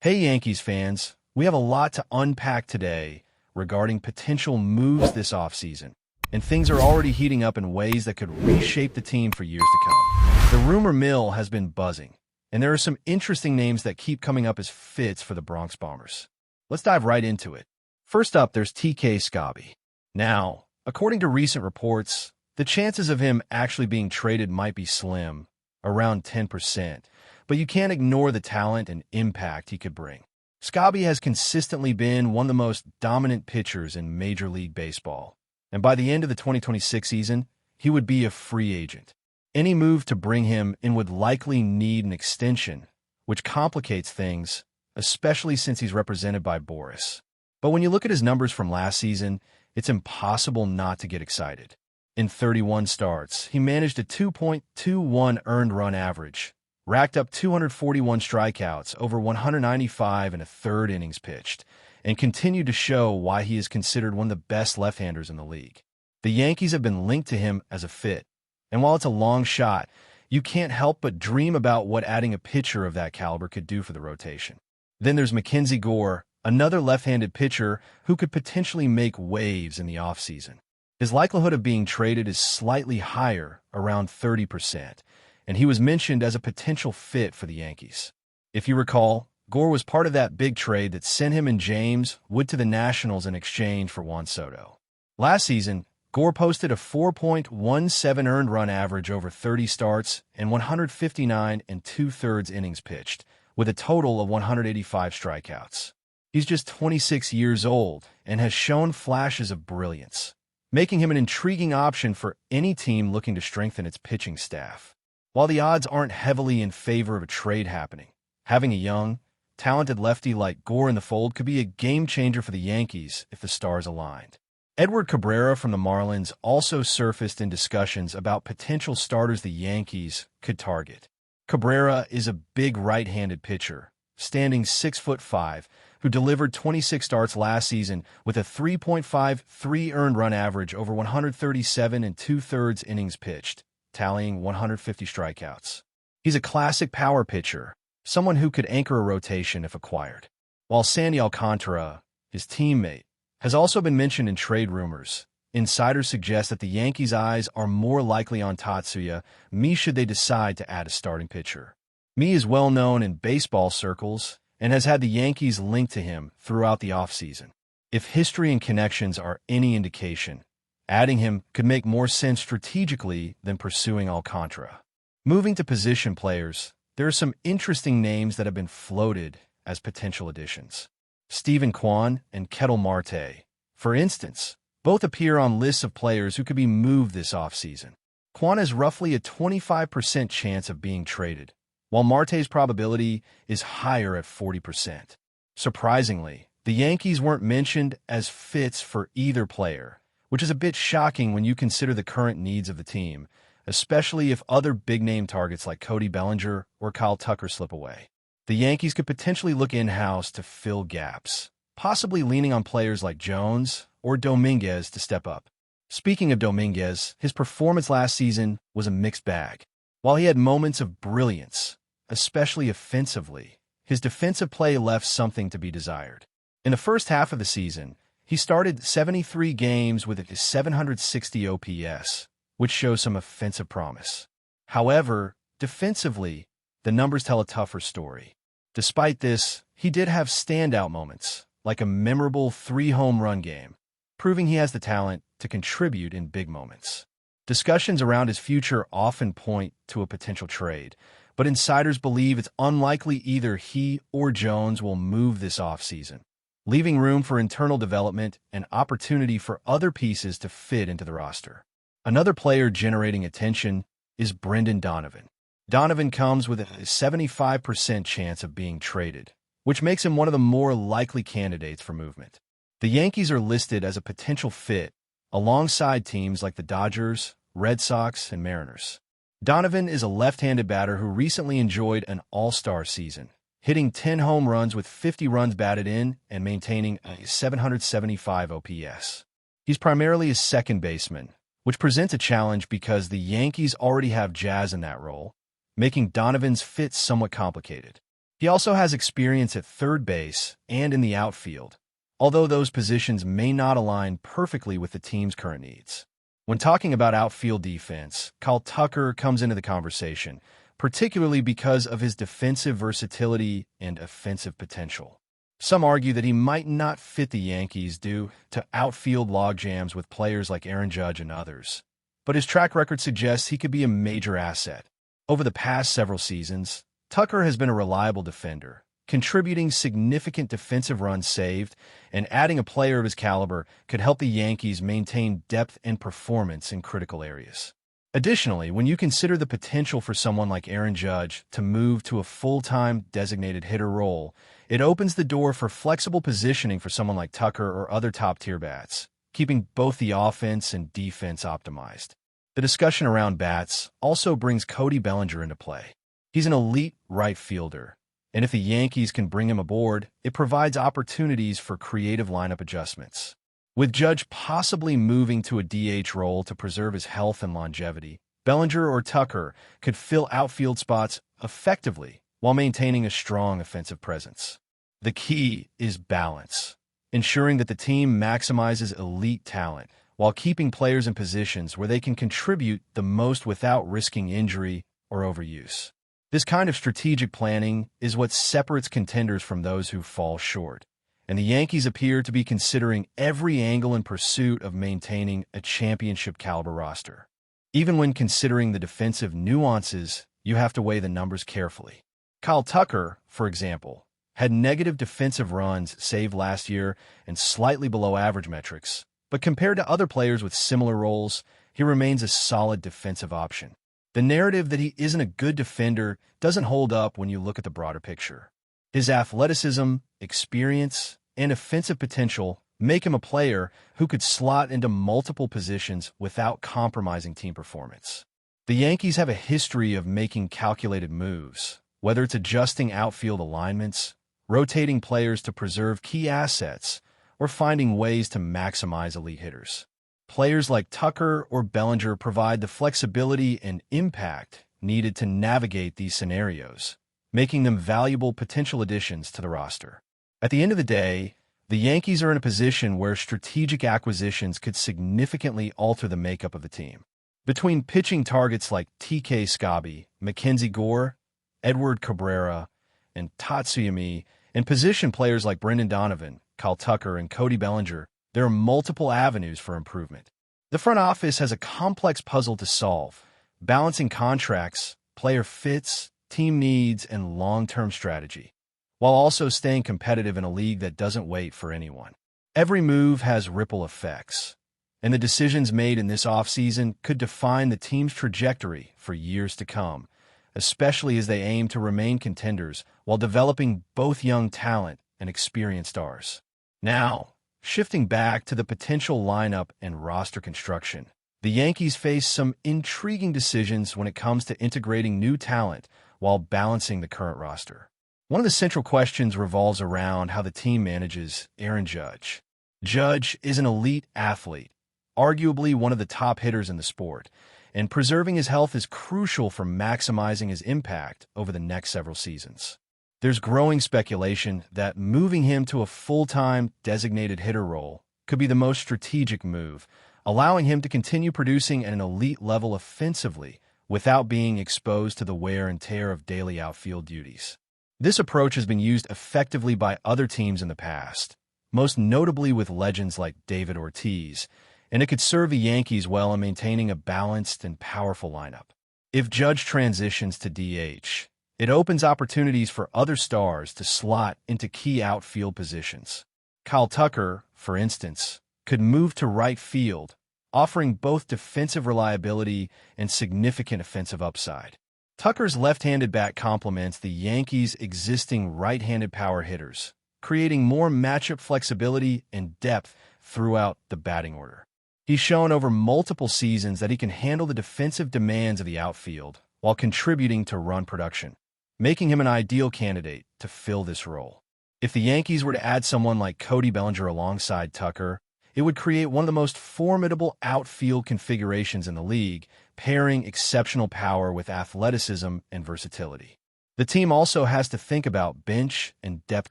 Hey Yankees fans, we have a lot to unpack today regarding potential moves this offseason, and things are already heating up in ways that could reshape the team for years to come. The rumor mill has been buzzing, and there are some interesting names that keep coming up as fits for the Bronx Bombers. Let's dive right into it. First up, there's TK Scobby. Now, according to recent reports, the chances of him actually being traded might be slim, around 10%. But you can't ignore the talent and impact he could bring. Scobby has consistently been one of the most dominant pitchers in Major League Baseball, and by the end of the 2026 season, he would be a free agent. Any move to bring him in would likely need an extension, which complicates things, especially since he's represented by Boris. But when you look at his numbers from last season, it's impossible not to get excited. In 31 starts, he managed a 2.21 earned run average, racked up 241 strikeouts over 195 and a third innings pitched, and continued to show why he is considered one of the best left-handers in the league. The Yankees have been linked to him as a fit, and while it's a long shot, you can't help but dream about what adding a pitcher of that caliber could do for the rotation. Then there's Mackenzie Gore, another left-handed pitcher who could potentially make waves in the offseason. His likelihood of being traded is slightly higher, around 30%. And he was mentioned as a potential fit for the Yankees. If you recall, Gore was part of that big trade that sent him and James Wood to the Nationals in exchange for Juan Soto. Last season, Gore posted a 4.17 earned run average over 30 starts and 159 and two-thirds innings pitched, with a total of 185 strikeouts. He's just 26 years old and has shown flashes of brilliance, making him an intriguing option for any team looking to strengthen its pitching staff. While the odds aren't heavily in favor of a trade happening, having a young, talented lefty like Gore in the fold could be a game-changer for the Yankees if the stars aligned. Edward Cabrera from the Marlins also surfaced in discussions about potential starters the Yankees could target. Cabrera is a big right-handed pitcher, standing 6'5", who delivered 26 starts last season with a 3.53 earned run average over 137 and two-thirds innings pitched, tallying 150 strikeouts. He's a classic power pitcher, someone who could anchor a rotation if acquired. While Sandy Alcantara, his teammate, has also been mentioned in trade rumors, insiders suggest that the Yankees' eyes are more likely on Tatsuya Mii should they decide to add a starting pitcher. Mii is well known in baseball circles and has had the Yankees linked to him throughout the offseason. If history and connections are any indication, adding him could make more sense strategically than pursuing Alcantara. Moving to position players, there are some interesting names that have been floated as potential additions. Steven Kwan and Ketel Marte, for instance, both appear on lists of players who could be moved this offseason. Kwan has roughly a 25% chance of being traded, while Marte's probability is higher at 40%. Surprisingly, the Yankees weren't mentioned as fits for either player, which is a bit shocking when you consider the current needs of the team, especially if other big-name targets like Cody Bellinger or Kyle Tucker slip away. The Yankees could potentially look in-house to fill gaps, possibly leaning on players like Jones or Dominguez to step up. Speaking of Dominguez, his performance last season was a mixed bag. While he had moments of brilliance, especially offensively, his defensive play left something to be desired. In the first half of the season, he started 73 games with a 760 OPS, which shows some offensive promise. However, defensively, the numbers tell a tougher story. Despite this, he did have standout moments, like a memorable 3-home run game, proving he has the talent to contribute in big moments. Discussions around his future often point to a potential trade, but insiders believe it's unlikely either he or Jones will move this offseason, leaving room for internal development and opportunity for other pieces to fit into the roster. Another player generating attention is Brendan Donovan. Donovan comes with a 75% chance of being traded, which makes him one of the more likely candidates for movement. The Yankees are listed as a potential fit alongside teams like the Dodgers, Red Sox, and Mariners. Donovan is a left-handed batter who recently enjoyed an all-star season, hitting 10 home runs with 50 runs batted in and maintaining a 775 OPS. He's primarily a second baseman, which presents a challenge because the Yankees already have Jazz in that role, making Donovan's fit somewhat complicated. He also has experience at third base and in the outfield, although those positions may not align perfectly with the team's current needs. When talking about outfield defense, Kyle Tucker comes into the conversation, particularly because of his defensive versatility and offensive potential. Some argue that he might not fit the Yankees due to outfield logjams with players like Aaron Judge and others, but his track record suggests he could be a major asset. Over the past several seasons, Tucker has been a reliable defender, contributing significant defensive runs saved, and adding a player of his caliber could help the Yankees maintain depth and performance in critical areas. Additionally, when you consider the potential for someone like Aaron Judge to move to a full-time designated hitter role, it opens the door for flexible positioning for someone like Tucker or other top-tier bats, keeping both the offense and defense optimized. The discussion around bats also brings Cody Bellinger into play. He's an elite right fielder, and if the Yankees can bring him aboard, it provides opportunities for creative lineup adjustments. With Judge possibly moving to a DH role to preserve his health and longevity, Bellinger or Tucker could fill outfield spots effectively while maintaining a strong offensive presence. The key is balance, ensuring that the team maximizes elite talent while keeping players in positions where they can contribute the most without risking injury or overuse. This kind of strategic planning is what separates contenders from those who fall short, and the Yankees appear to be considering every angle in pursuit of maintaining a championship-caliber roster. Even when considering the defensive nuances, you have to weigh the numbers carefully. Kyle Tucker, for example, had negative defensive runs saved last year and slightly below average metrics, but compared to other players with similar roles, he remains a solid defensive option. The narrative that he isn't a good defender doesn't hold up when you look at the broader picture. His athleticism, experience, and offensive potential make him a player who could slot into multiple positions without compromising team performance. The Yankees have a history of making calculated moves, whether it's adjusting outfield alignments, rotating players to preserve key assets, or finding ways to maximize elite hitters. Players like Tucker or Bellinger provide the flexibility and impact needed to navigate these scenarios, making them valuable potential additions to the roster. At the end of the day, the Yankees are in a position where strategic acquisitions could significantly alter the makeup of the team. Between pitching targets like TK Scobby, Mackenzie Gore, Edward Cabrera, and Tatsuyami, and position players like Brendan Donovan, Kyle Tucker, and Cody Bellinger, there are multiple avenues for improvement. The front office has a complex puzzle to solve, balancing contracts, player fits, team needs, and long-term strategy, while also staying competitive in a league that doesn't wait for anyone. Every move has ripple effects, and the decisions made in this offseason could define the team's trajectory for years to come, especially as they aim to remain contenders while developing both young talent and experienced stars. Now, shifting back to the potential lineup and roster construction, the Yankees face some intriguing decisions when it comes to integrating new talent while balancing the current roster. One of the central questions revolves around how the team manages Aaron Judge. Judge is an elite athlete, arguably one of the top hitters in the sport, and preserving his health is crucial for maximizing his impact over the next several seasons. There's growing speculation that moving him to a full-time designated hitter role could be the most strategic move, allowing him to continue producing at an elite level offensively without being exposed to the wear and tear of daily outfield duties. This approach has been used effectively by other teams in the past, most notably with legends like David Ortiz, and it could serve the Yankees well in maintaining a balanced and powerful lineup. If Judge transitions to DH, it opens opportunities for other stars to slot into key outfield positions. Kyle Tucker, for instance, could move to right field, offering both defensive reliability and significant offensive upside. Tucker's left-handed bat complements the Yankees' existing right-handed power hitters, creating more matchup flexibility and depth throughout the batting order. He's shown over multiple seasons that he can handle the defensive demands of the outfield while contributing to run production, making him an ideal candidate to fill this role. If the Yankees were to add someone like Cody Bellinger alongside Tucker, it would create one of the most formidable outfield configurations in the league, pairing exceptional power with athleticism and versatility. The team also has to think about bench and depth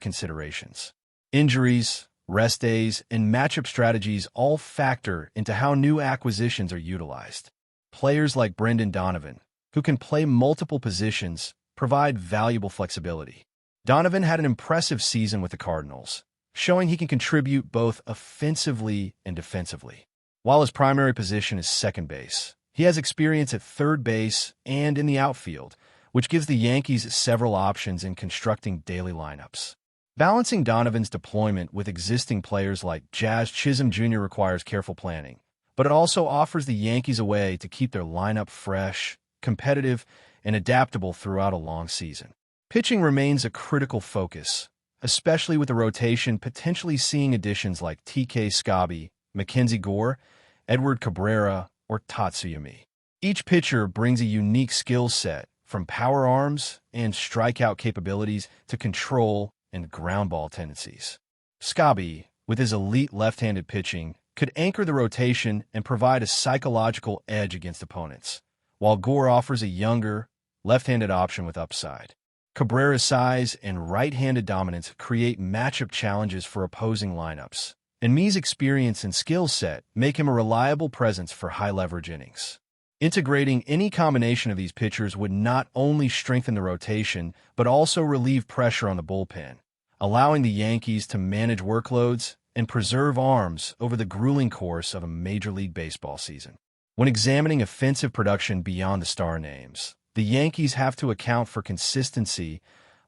considerations. Injuries, rest days, and matchup strategies all factor into how new acquisitions are utilized. Players like Brendan Donovan, who can play multiple positions, provide valuable flexibility. Donovan had an impressive season with the Cardinals, showing he can contribute both offensively and defensively. While his primary position is second base, he has experience at third base and in the outfield, which gives the Yankees several options in constructing daily lineups. Balancing Donovan's deployment with existing players like Jazz Chisholm Jr. requires careful planning, but it also offers the Yankees a way to keep their lineup fresh, competitive, and adaptable throughout a long season. Pitching remains a critical focus, especially with the rotation potentially seeing additions like TK Scobby, Mackenzie Gore, Edward Cabrera, or Tatsuyami. Each pitcher brings a unique skill set, from power arms and strikeout capabilities to control and ground ball tendencies. Scobby, with his elite left-handed pitching, could anchor the rotation and provide a psychological edge against opponents, while Gore offers a younger, left-handed option with upside. Cabrera's size and right-handed dominance create matchup challenges for opposing lineups, and Mee's experience and skill set make him a reliable presence for high-leverage innings. Integrating any combination of these pitchers would not only strengthen the rotation, but also relieve pressure on the bullpen, allowing the Yankees to manage workloads and preserve arms over the grueling course of a Major League Baseball season. When examining offensive production beyond the star names, the Yankees have to account for consistency,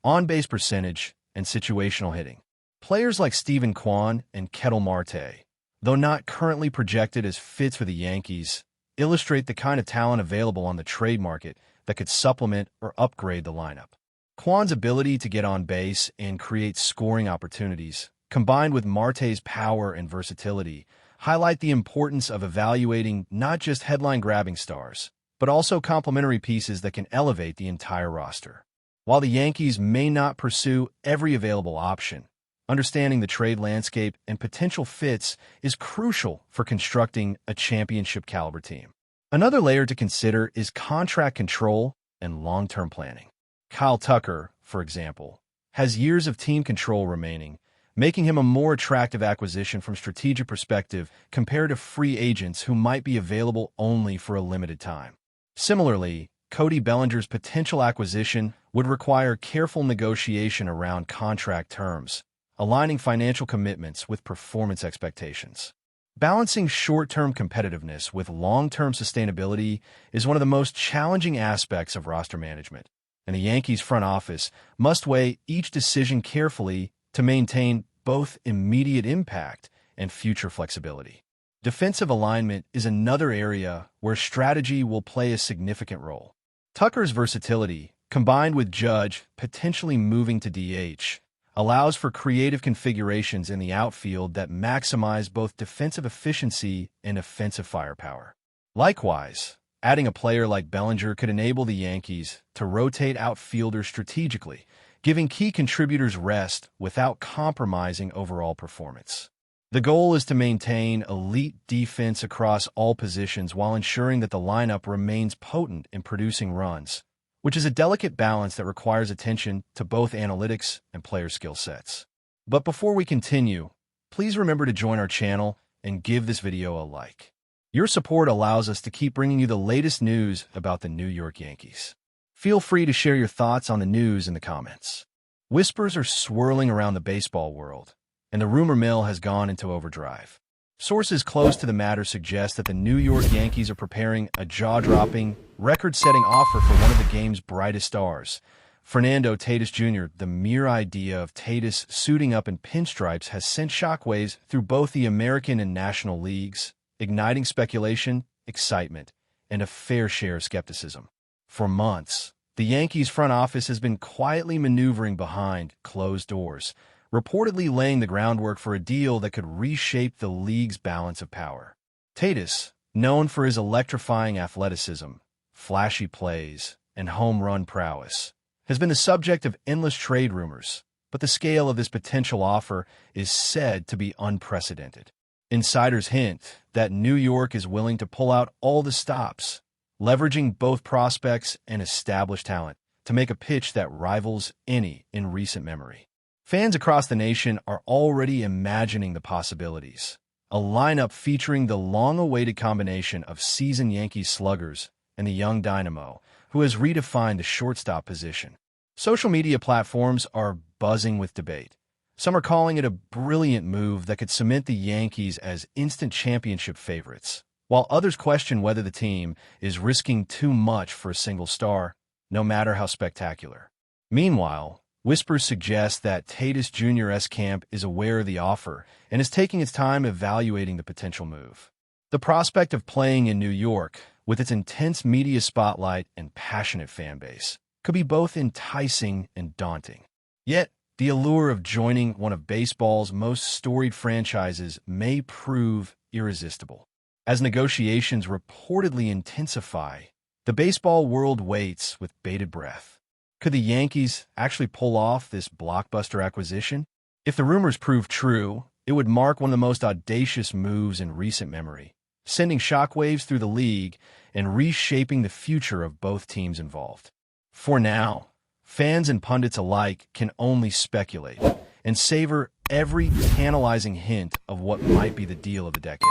on-base percentage, and situational hitting. Players like Stephen Kwan and Ketel Marte, though not currently projected as fits for the Yankees, illustrate the kind of talent available on the trade market that could supplement or upgrade the lineup. Kwan's ability to get on base and create scoring opportunities, combined with Marte's power and versatility, highlight the importance of evaluating not just headline-grabbing stars, but also complementary pieces that can elevate the entire roster. While the Yankees may not pursue every available option, understanding the trade landscape and potential fits is crucial for constructing a championship-caliber team. Another layer to consider is contract control and long-term planning. Kyle Tucker, for example, has years of team control remaining, making him a more attractive acquisition from a strategic perspective compared to free agents who might be available only for a limited time. Similarly, Cody Bellinger's potential acquisition would require careful negotiation around contract terms, aligning financial commitments with performance expectations. Balancing short-term competitiveness with long-term sustainability is one of the most challenging aspects of roster management, and the Yankees front office must weigh each decision carefully to maintain both immediate impact and future flexibility. Defensive alignment is another area where strategy will play a significant role. Tucker's versatility, combined with Judge potentially moving to DH, allows for creative configurations in the outfield that maximize both defensive efficiency and offensive firepower. Likewise, adding a player like Bellinger could enable the Yankees to rotate outfielders strategically, giving key contributors rest without compromising overall performance. The goal is to maintain elite defense across all positions while ensuring that the lineup remains potent in producing runs, which is a delicate balance that requires attention to both analytics and player skill sets. But before we continue, please remember to join our channel and give this video a like. Your support allows us to keep bringing you the latest news about the New York Yankees. Feel free to share your thoughts on the news in the comments. Whispers are swirling around the baseball world, and the rumor mill has gone into overdrive. Sources close to the matter suggest that the New York Yankees are preparing a jaw-dropping, record-setting offer for one of the game's brightest stars, Fernando Tatis Jr. The mere idea of Tatis suiting up in pinstripes has sent shockwaves through both the American and National Leagues, igniting speculation, excitement, and a fair share of skepticism. For months, the Yankees front office has been quietly maneuvering behind closed doors, reportedly laying the groundwork for a deal that could reshape the league's balance of power. Tatis, known for his electrifying athleticism, flashy plays, and home run prowess, has been the subject of endless trade rumors, but the scale of this potential offer is said to be unprecedented. Insiders hint that New York is willing to pull out all the stops, leveraging both prospects and established talent, to make a pitch that rivals any in recent memory. Fans across the nation are already imagining the possibilities. A lineup featuring the long-awaited combination of seasoned Yankees sluggers and the young dynamo, who has redefined the shortstop position. Social media platforms are buzzing with debate. Some are calling it a brilliant move that could cement the Yankees as instant championship favorites, while others question whether the team is risking too much for a single star, no matter how spectacular. Meanwhile, whispers suggest that Tatis Jr.'s camp is aware of the offer and is taking its time evaluating the potential move. The prospect of playing in New York, with its intense media spotlight and passionate fan base, could be both enticing and daunting. Yet, the allure of joining one of baseball's most storied franchises may prove irresistible. As negotiations reportedly intensify, the baseball world waits with bated breath. Could the Yankees actually pull off this blockbuster acquisition? If the rumors prove true, it would mark one of the most audacious moves in recent memory, sending shockwaves through the league and reshaping the future of both teams involved. For now, fans and pundits alike can only speculate and savor every tantalizing hint of what might be the deal of the decade.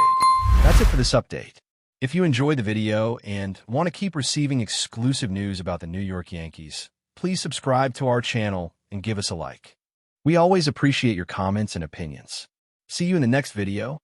That's it for this update. If you enjoyed the video and want to keep receiving exclusive news about the New York Yankees, please subscribe to our channel and give us a like. We always appreciate your comments and opinions. See you in the next video.